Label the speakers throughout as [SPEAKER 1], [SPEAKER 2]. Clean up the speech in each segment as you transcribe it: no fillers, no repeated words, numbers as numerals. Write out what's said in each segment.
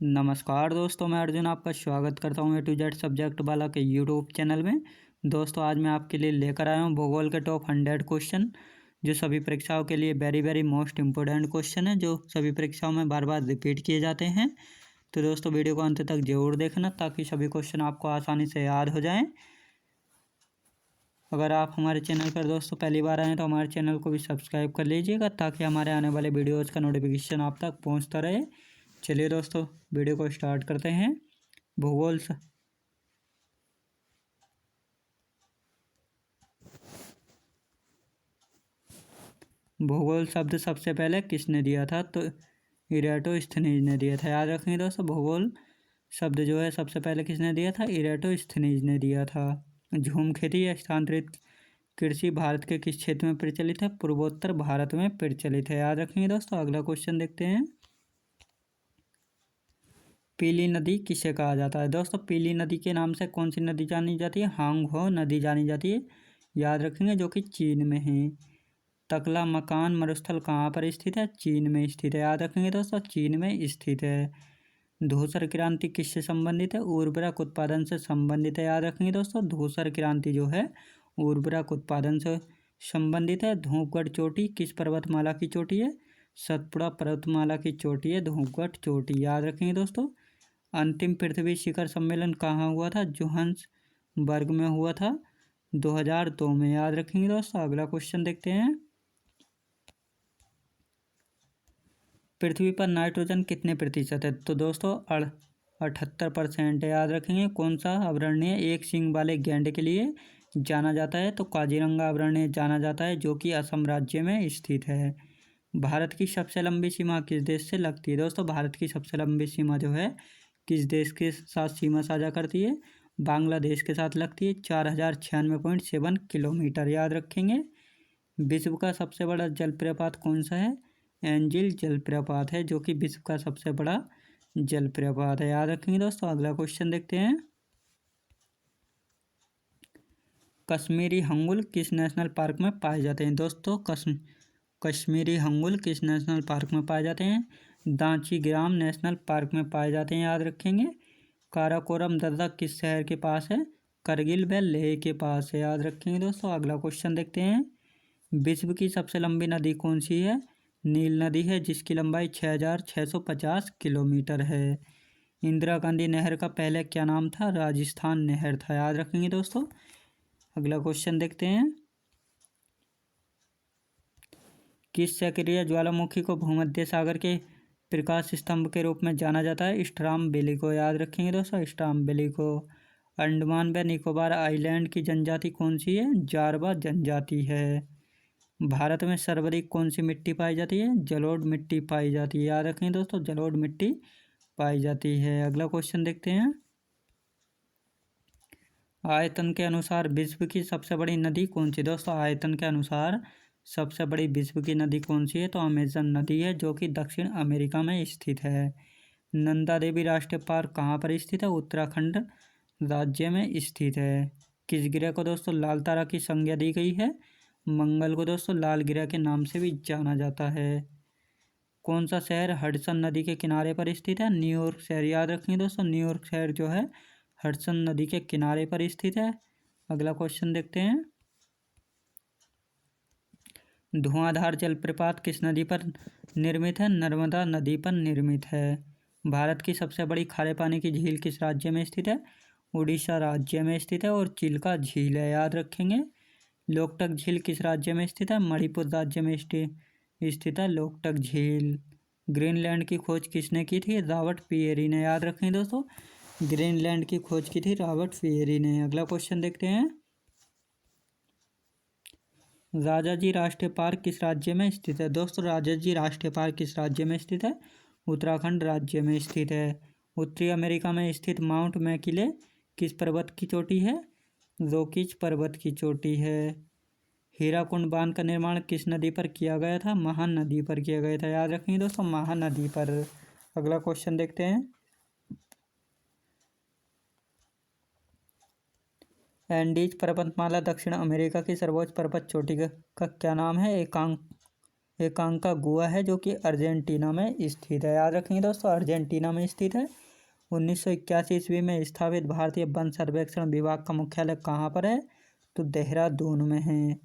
[SPEAKER 1] नमस्कार दोस्तों, मैं अर्जुन आपका स्वागत करता हूँ A to Z सब्जेक्ट वाला के यूट्यूब चैनल में। दोस्तों आज मैं आपके लिए लेकर आया हूँ भूगोल के टॉप 100 क्वेश्चन, जो सभी परीक्षाओं के लिए वेरी मोस्ट इम्पोर्टेंट क्वेश्चन है, जो सभी परीक्षाओं में बार बार रिपीट किए जाते हैं। तो दोस्तों वीडियो को अंत तक जरूर देखना ताकि सभी क्वेश्चन आपको आसानी से याद हो जाएँ। अगर आप हमारे चैनल पर दोस्तों पहली बार आएँ तो हमारे चैनल को भी सब्सक्राइब कर लीजिएगा ताकि हमारे आने वाले वीडियोज़ का नोटिफिकेशन आप तक पहुँचता रहे। चलिए दोस्तों वीडियो को स्टार्ट करते हैं। भूगोल भूगोल शब्द सबसे पहले किसने दिया था? तो इराटोस्थनीज ने दिया था। याद रखेंगे दोस्तों, भूगोल शब्द जो है सबसे पहले किसने दिया था? इराटोस्थनीज ने दिया था। झूम खेती या स्थानांतरित कृषि भारत के किस क्षेत्र में प्रचलित है? पूर्वोत्तर भारत में प्रचलित है। याद रखेंगे दोस्तों। अगला क्वेश्चन देखते हैं। पीली नदी किसे कहा जाता है? दोस्तों पीली नदी के नाम से कौन सी नदी जानी जाती है? हांगहो नदी जानी जाती है। याद रखेंगे, जो कि चीन में है। तकला मकान मरुस्थल कहाँ पर स्थित है? चीन में स्थित है। याद रखेंगे दोस्तों, चीन में स्थित है। धूसर क्रांति किससे संबंधित है? उर्वरक उत्पादन से संबंधित है। याद रखेंगे दोस्तों, धूसर क्रांति जो है उर्वरक उत्पादन से संबंधित है। धूपगढ़ चोटी किस पर्वतमाला की चोटी है? सतपुड़ा पर्वतमाला की चोटी है धूपगढ़ चोटी। याद रखेंगे दोस्तों। अंतिम पृथ्वी शिखर सम्मेलन कहाँ हुआ था? जोहान्सबर्ग में हुआ था 2002 में। याद रखेंगे दोस्तों। अगला क्वेश्चन देखते हैं। पृथ्वी पर नाइट्रोजन कितने प्रतिशत है? तो दोस्तों 78% है। याद रखेंगे। कौन सा अभयारण्य एक सींग वाले गैंडे के लिए जाना जाता है? तो काजीरंगा अभयारण्य जाना जाता है, जो कि असम राज्य में स्थित है। भारत की सबसे लंबी सीमा किस देश से लगती है? दोस्तों भारत की सबसे लंबी सीमा जो है किस देश के साथ सीमा साझा करती है? बांग्लादेश के साथ लगती है। 4096.7 किलोमीटर। याद रखेंगे। विश्व का सबसे बड़ा जलप्रपात कौन सा है? एंजिल जलप्रपात है, जो कि विश्व का सबसे बड़ा जलप्रपात है। याद रखेंगे दोस्तों। अगला क्वेश्चन देखते हैं। कश्मीरी हंगुल किस नेशनल पार्क में पाए जाते हैं? दोस्तों कश्मीरी हंगुल किस नेशनल पार्क में पाए जाते हैं? दांचीग्राम नेशनल पार्क में पाए जाते हैं। याद रखेंगे। काराकोरम दर्रा किस शहर के पास है? करगिल व लेह के पास है। याद रखेंगे दोस्तों। अगला क्वेश्चन देखते हैं। विश्व की सबसे लंबी नदी कौन सी है? नील नदी है, जिसकी लंबाई 6650 किलोमीटर है। इंदिरा गांधी नहर का पहले क्या नाम था? राजस्थान नहर था। याद रखेंगे दोस्तों। अगला क्वेश्चन देखते हैं। किस चक्रीय ज्वालामुखी को भूमध्य सागर के प्रकाश स्तंभ के रूप में जाना जाता है? स्ट्राम्बेली को। याद रखेंगे दोस्तों, स्ट्राम्बेली को। अंडमान व निकोबार आइलैंड की जनजाति कौन सी है? जारवा जनजाति है। भारत में सर्वाधिक कौन सी मिट्टी पाई जाती है? जलोढ़ मिट्टी पाई जाती है। याद रखें दोस्तों, जलोढ़ मिट्टी पाई जाती है। अगला क्वेश्चन देखते हैं। आयतन के अनुसार विश्व की सबसे बड़ी नदी कौन सी? दोस्तों आयतन के अनुसार सबसे बड़ी विश्व की नदी कौन सी है? तो अमेजन नदी है, जो कि दक्षिण अमेरिका में स्थित है। नंदा देवी राष्ट्रीय पार्क कहाँ पर स्थित है? उत्तराखंड राज्य में स्थित है। किस ग्रह को दोस्तों लाल तारा की संज्ञा दी गई है? मंगल को दोस्तों लाल ग्रह के नाम से भी जाना जाता है। कौन सा शहर हडसन नदी के किनारे पर स्थित है? न्यूयॉर्क शहर। याद रखेंगे दोस्तों, न्यूयॉर्क शहर जो है हडसन नदी के किनारे पर स्थित है। अगला क्वेश्चन देखते हैं। धुआंधार जलप्रपात किस नदी पर निर्मित है? नर्मदा नदी पर निर्मित है। भारत की सबसे बड़ी खारे पानी की झील किस राज्य में स्थित है? उड़ीसा राज्य में स्थित है और चिल्का झील है। याद रखेंगे। लोकटक झील किस राज्य में स्थित है? मणिपुर राज्य में स्थित है लोकटक झील। ग्रीनलैंड की खोज किसने की थी? रॉबर्ट पियरी ने। याद रखें दोस्तों, ग्रीनलैंड की खोज की थी रॉबर्ट पियरी ने। अगला क्वेश्चन देखते हैं। राजाजी राष्ट्रीय पार्क किस राज्य में स्थित है? दोस्तों राजाजी राष्ट्रीय पार्क किस राज्य में स्थित है? उत्तराखंड राज्य में स्थित है। उत्तरी अमेरिका में स्थित माउंट मैकिले किस पर्वत की चोटी है? रोकीज पर्वत की चोटी है। हीराकुंड बांध का निर्माण किस नदी पर किया गया था? महानदी पर किया गया था। याद रखेंगे दोस्तों, महानदी पर। अगला क्वेश्चन देखते हैं। एंडीज पर्वतमाला दक्षिण अमेरिका की सर्वोच्च पर्वत चोटी का क्या नाम है? एकांकागुआ है जो कि अर्जेंटीना में स्थित है। याद रखेंगे दोस्तों, अर्जेंटीना में स्थित है। 1981 ईस्वी में स्थापित भारतीय वन सर्वेक्षण विभाग का मुख्यालय कहाँ पर है? तो देहरादून में है।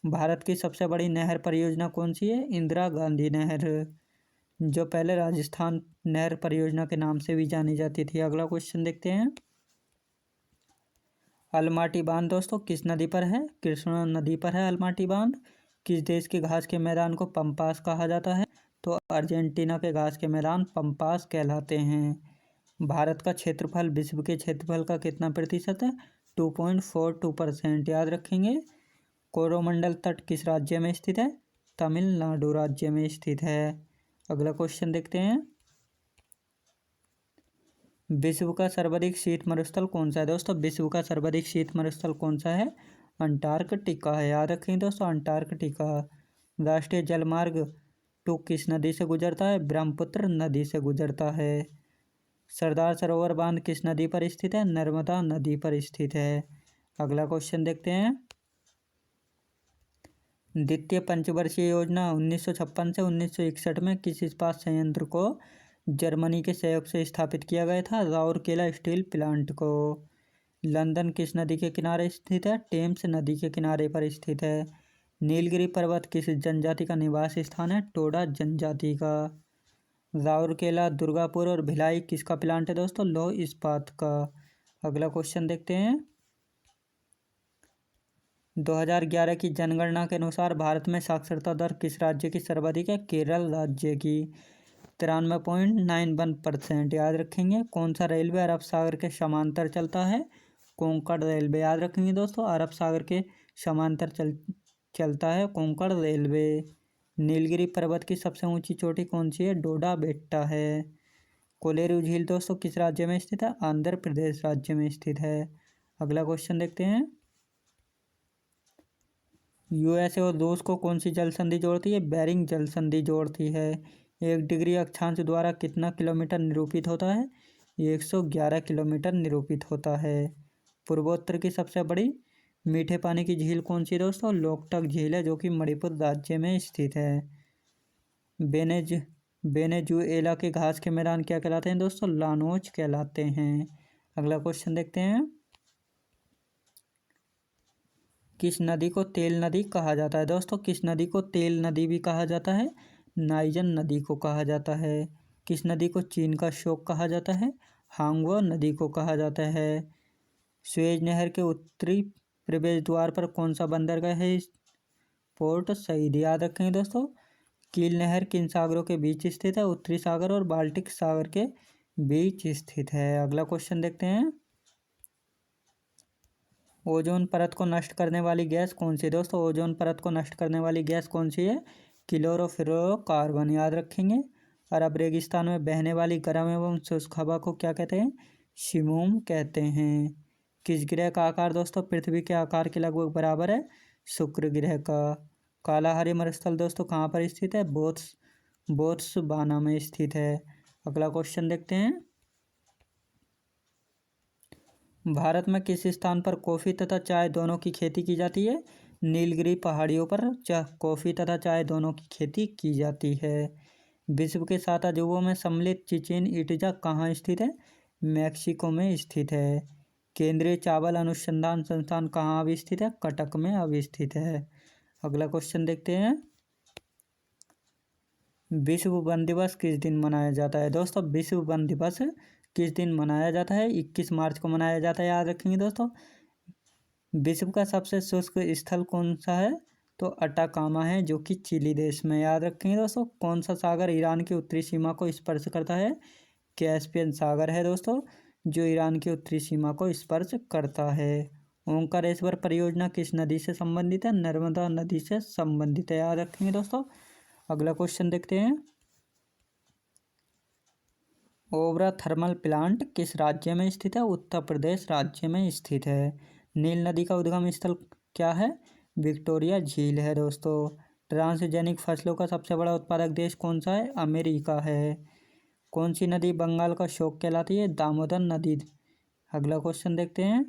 [SPEAKER 1] भारत की सबसे बड़ी नहर परियोजना कौन सी है? इंदिरा गांधी नहर, जो पहले राजस्थान नहर परियोजना के नाम से भी जानी जाती थी। अगला क्वेश्चन देखते हैं। अलमाटी बांध दोस्तों किस नदी पर है? कृष्णा नदी पर है अलमाटी बांध। किस देश के घास के मैदान को पम्पास कहा जाता है? तो अर्जेंटीना के घास के मैदान पम्पास कहलाते हैं। भारत का क्षेत्रफल विश्व के क्षेत्रफल का कितना प्रतिशत है? 2.42%। याद रखेंगे। कोरोमंडल तट किस राज्य में स्थित है? तमिलनाडु राज्य में स्थित है। अगला क्वेश्चन देखते हैं। विश्व का सर्वाधिक शीत मरुस्थल कौन सा है? दोस्तों विश्व का सर्वाधिक शीत मरुस्थल कौन सा है? अंटार्कटिका है। याद रखेंगे दोस्तों, अंटार्कटिका। राष्ट्रीय जलमार्ग 2 किस नदी से गुजरता है? ब्रह्मपुत्र नदी से गुजरता है। सरदार सरोवर बांध किस नदी पर स्थित है? नर्मदा नदी पर स्थित है। अगला क्वेश्चन देखते हैं। द्वितीय पंचवर्षीय योजना 1956 से 1961 में किस इस्पात संयंत्र को जर्मनी के सहयोग से स्थापित किया गया था? राउरकेला स्टील प्लांट को। लंदन किस नदी के किनारे स्थित है? टेम्स नदी के किनारे पर स्थित है। नीलगिरी पर्वत किस जनजाति का निवास स्थान है? टोडा जनजाति का। राउरकेला, दुर्गापुर और भिलाई किसका प्लांट है दोस्तों? लौह इस्पात का। अगला क्वेश्चन देखते हैं। 2011 की जनगणना के अनुसार भारत में साक्षरता दर किस राज्य की सर्वाधिक है? केरल राज्य की 93.91%। याद रखेंगे। कौन सा रेलवे अरब सागर के समांतर चलता है? कोंकण रेलवे। याद रखेंगे दोस्तों, अरब सागर के समांतर चलता है कोंकण रेलवे। नीलगिरी पर्वत की सबसे ऊंची चोटी कौन सी है? डोडा बेट्टा है। कोलेरू झील दोस्तों किस राज्य में स्थित है? आंध्र प्रदेश राज्य में स्थित है। अगला क्वेश्चन देखते हैं। यूएसए और रूस को कौन सी जल संधि जोड़ती है? बेरिंग जल संधि जोड़ती है। 1 डिग्री अक्षांश द्वारा कितना किलोमीटर निरूपित होता है? 111 किलोमीटर निरूपित होता है। पूर्वोत्तर की सबसे बड़ी मीठे पानी की झील कौन सी है दोस्तों? लोकटक झील है जो कि मणिपुर राज्य में स्थित है। वेनेजुएला के घास के मैदान क्या कहलाते हैं दोस्तों? लानोज कहलाते हैं। अगला क्वेश्चन देखते हैं। किस नदी को तेल नदी कहा जाता है? दोस्तों किस नदी को तेल नदी भी कहा जाता है? नाइजन नदी को कहा जाता है। किस नदी को चीन का शोक कहा जाता है? हांगवो नदी को कहा जाता है। सुएज नहर के उत्तरी प्रवेश द्वार पर कौन सा बंदरगाह है? Port Said. याद रखेंगे दोस्तों। कील नहर किन सागरों के बीच स्थित है? उत्तरी सागर और बाल्टिक सागर के बीच स्थित है। अगला क्वेश्चन देखते हैं। ओजोन परत को नष्ट करने वाली गैस कौन सी है दोस्तों? ओजोन परत को नष्ट करने वाली गैस कौन सी है? क्लोरोफ्लोरोकार्बन। याद रखेंगे। अरब रेगिस्तान में बहने वाली गर्म एवं शुष्क हवा को क्या कहते हैं? शिमूम कहते हैं। किस ग्रह का आकार दोस्तों पृथ्वी के आकार के लगभग बराबर है? शुक्र ग्रह का। कालाहारी मरुस्थल दोस्तों कहाँ पर स्थित है? बोत्सवाना में स्थित है। अगला क्वेश्चन देखते हैं। भारत में किस स्थान पर कॉफ़ी तथा चाय दोनों की खेती की जाती है? नीलगिरी पहाड़ियों पर कॉफ़ी तथा चाय दोनों की खेती की जाती है। विश्व के 7 अजूबों में सम्मिलित चिचेन इट्जा कहाँ स्थित है? मैक्सिको में स्थित है। केंद्रीय चावल अनुसंधान संस्थान कहाँ अवस्थित है? कटक में अवस्थित है। अगला क्वेश्चन देखते हैं। विश्व वन दिवस किस दिन मनाया जाता है? दोस्तों विश्व वन दिवस किस दिन मनाया जाता है? 21 मार्च को मनाया जाता है। याद रखेंगे दोस्तों। विश्व का सबसे शुष्क स्थल कौन सा है? तो अटाकामा है जो कि चिली देश में। याद रखेंगे दोस्तों। कौन सा सागर ईरान की उत्तरी सीमा को स्पर्श करता है? कैस्पियन सागर है दोस्तों, जो ईरान की उत्तरी सीमा को स्पर्श करता है। ओंकारेश्वर परियोजना किस नदी से संबंधित है? नर्मदा नदी से संबंधित है। याद रखेंगे दोस्तों। अगला क्वेश्चन देखते हैं। ओबरा थर्मल प्लांट किस राज्य में स्थित है? उत्तर प्रदेश राज्य में स्थित है। नील नदी का उद्गम स्थल क्या है? विक्टोरिया झील है दोस्तों। ट्रांसजेनिक फसलों का सबसे बड़ा उत्पादक देश कौन सा है? अमेरिका है। कौन सी नदी बंगाल का शोक कहलाती है? दामोदर नदी। अगला क्वेश्चन देखते हैं।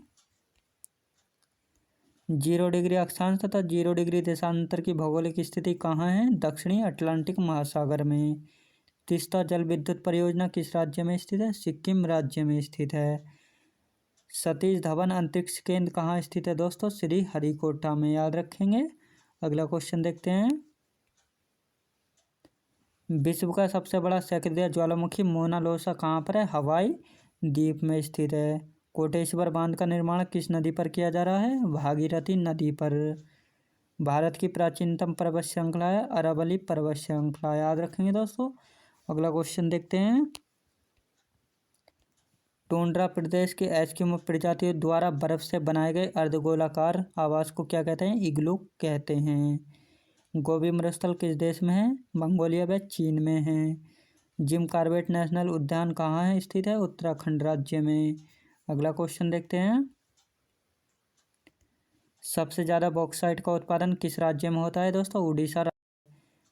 [SPEAKER 1] जीरो डिग्री अक्षांश तथा 0 डिग्री देशांतर की भौगोलिक स्थिति कहाँ है? दक्षिणी अटलांटिक महासागर में। तीस्ता जल विद्युत परियोजना किस राज्य में स्थित है? सिक्किम राज्य में स्थित है। सतीश धवन अंतरिक्ष केंद्र कहाँ स्थित है दोस्तों? श्री हरिकोटा में, याद रखेंगे। अगला क्वेश्चन देखते हैं। विश्व का सबसे बड़ा सक्रिय ज्वालामुखी मोना लोसा कहाँ पर है? हवाई द्वीप में स्थित है। कोटेश्वर बांध का निर्माण किस नदी पर किया जा रहा है? भागीरथी नदी पर। भारत की प्राचीनतम पर्वत श्रृंखला है अरावली पर्वत श्रृंखला, याद रखेंगे दोस्तों। अगला क्वेश्चन देखते हैं। टुंड्रा प्रदेश के एस्किमो प्रजातियों द्वारा बर्फ से बनाए गए अर्धगोलाकार आवास को क्या कहते हैं? इग्लू कहते हैं। गोबी मरुस्थल किस देश में है? मंगोलिया व चीन में है। जिम कॉर्बेट नेशनल उद्यान कहाँ है स्थित है? उत्तराखंड राज्य में। अगला क्वेश्चन देखते हैं। सबसे ज़्यादा बॉक्साइट का उत्पादन किस राज्य में होता है दोस्तों? उड़ीसा।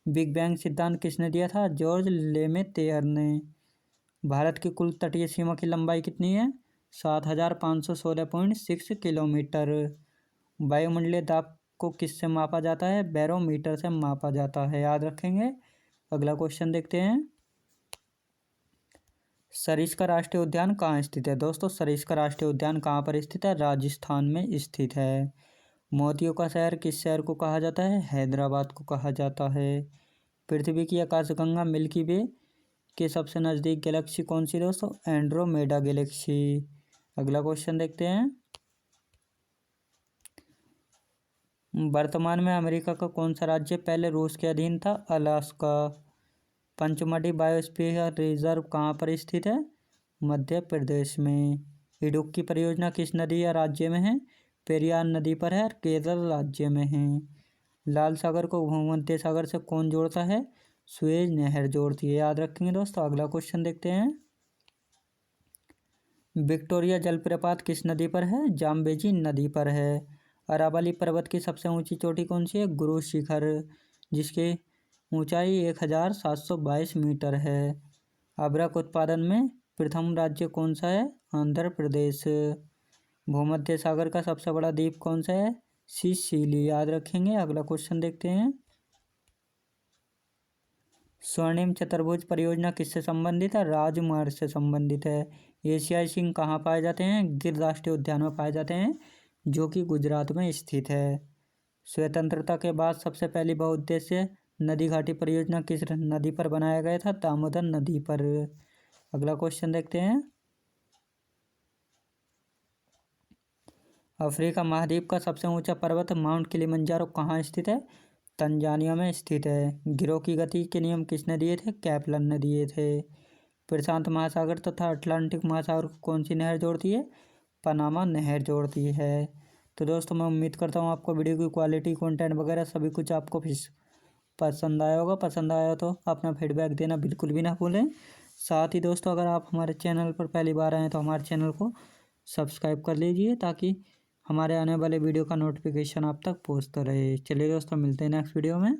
[SPEAKER 1] बिग बैंग सिद्धांत किसने दिया था? जॉर्ज लेमेतेयर ने। भारत की कुल तटीय सीमा की लंबाई कितनी है? 7516.6 किलोमीटर। वायुमंडलीय दाब को किससे मापा जाता है? बैरोमीटर से मापा जाता है, याद रखेंगे। अगला क्वेश्चन देखते हैं। सरिस्का राष्ट्रीय उद्यान कहाँ स्थित है दोस्तों? सरिस्का राष्ट्रीय उद्यान कहाँ पर स्थित है? राजस्थान में स्थित है। मोतियों का शहर किस शहर को कहा जाता है? हैदराबाद को कहा जाता है। पृथ्वी की आकाशगंगा मिल्की वे के सबसे नज़दीक गैलेक्सी कौन सी दोस्तों? Andromeda Galaxy. अगला क्वेश्चन देखते हैं। वर्तमान में अमेरिका का कौन सा राज्य पहले रूस के अधीन था? अलास्का। पंचमढ़ी बायोस्फीयर रिजर्व कहाँ पर स्थित है? मध्य प्रदेश में। इडुक्की परियोजना किस नदी या राज्य में है? पेरियार नदी पर है और केरल राज्य में है। लाल सागर को भूमध्य सागर से कौन जोड़ता है? सुएज नहर जोड़ती है, याद रखेंगे दोस्तों। अगला क्वेश्चन देखते हैं। विक्टोरिया जलप्रपात किस नदी पर है? जाम्बेजी नदी पर है। अरावली पर्वत की सबसे ऊंची चोटी कौन सी है? गुरु शिखर, जिसकी ऊंचाई 1722 मीटर है। अभ्रक उत्पादन में प्रथम राज्य कौन सा है? आंध्र प्रदेश। भूमध्य सागर का सबसे बड़ा द्वीप कौन सा है? सिसिली, याद रखेंगे। अगला क्वेश्चन देखते हैं। स्वर्णिम चतुर्भुज परियोजना किससे संबंधित है? राजमार्ग से संबंधित है। एशियाई सिंह कहाँ पाए जाते हैं? गिर राष्ट्रीय उद्यान में पाए जाते हैं, जो कि गुजरात में स्थित है। स्वतंत्रता के बाद सबसे पहली बहुउद्देश्य नदी घाटी परियोजना किस नदी पर बनाया गया था? दामोदर नदी पर। अगला क्वेश्चन देखते हैं। अफ्रीका महाद्वीप का सबसे ऊंचा पर्वत माउंट किलिमंजारो कहाँ स्थित है? तंजानिया में स्थित है। गिरोह की गति के नियम किसने दिए थे? कैप्लन ने दिए थे। प्रशांत महासागर तथा अटलांटिक महासागर को कौन सी नहर जोड़ती है? पनामा नहर जोड़ती है। तो दोस्तों मैं उम्मीद करता हूँ आपको वीडियो की क्वालिटी, कंटेंट वगैरह सभी कुछ आपको पसंद आया होगा। पसंद आया तो अपना फीडबैक देना बिल्कुल भी ना भूलें। साथ ही दोस्तों अगर आप हमारे चैनल पर पहली बार आए हैं तो हमारे चैनल को सब्सक्राइब कर लीजिए, ताकि हमारे आने वाले वीडियो का नोटिफिकेशन आप तक पहुंचता रहे। चलिए दोस्तों, मिलते हैं नेक्स्ट वीडियो में।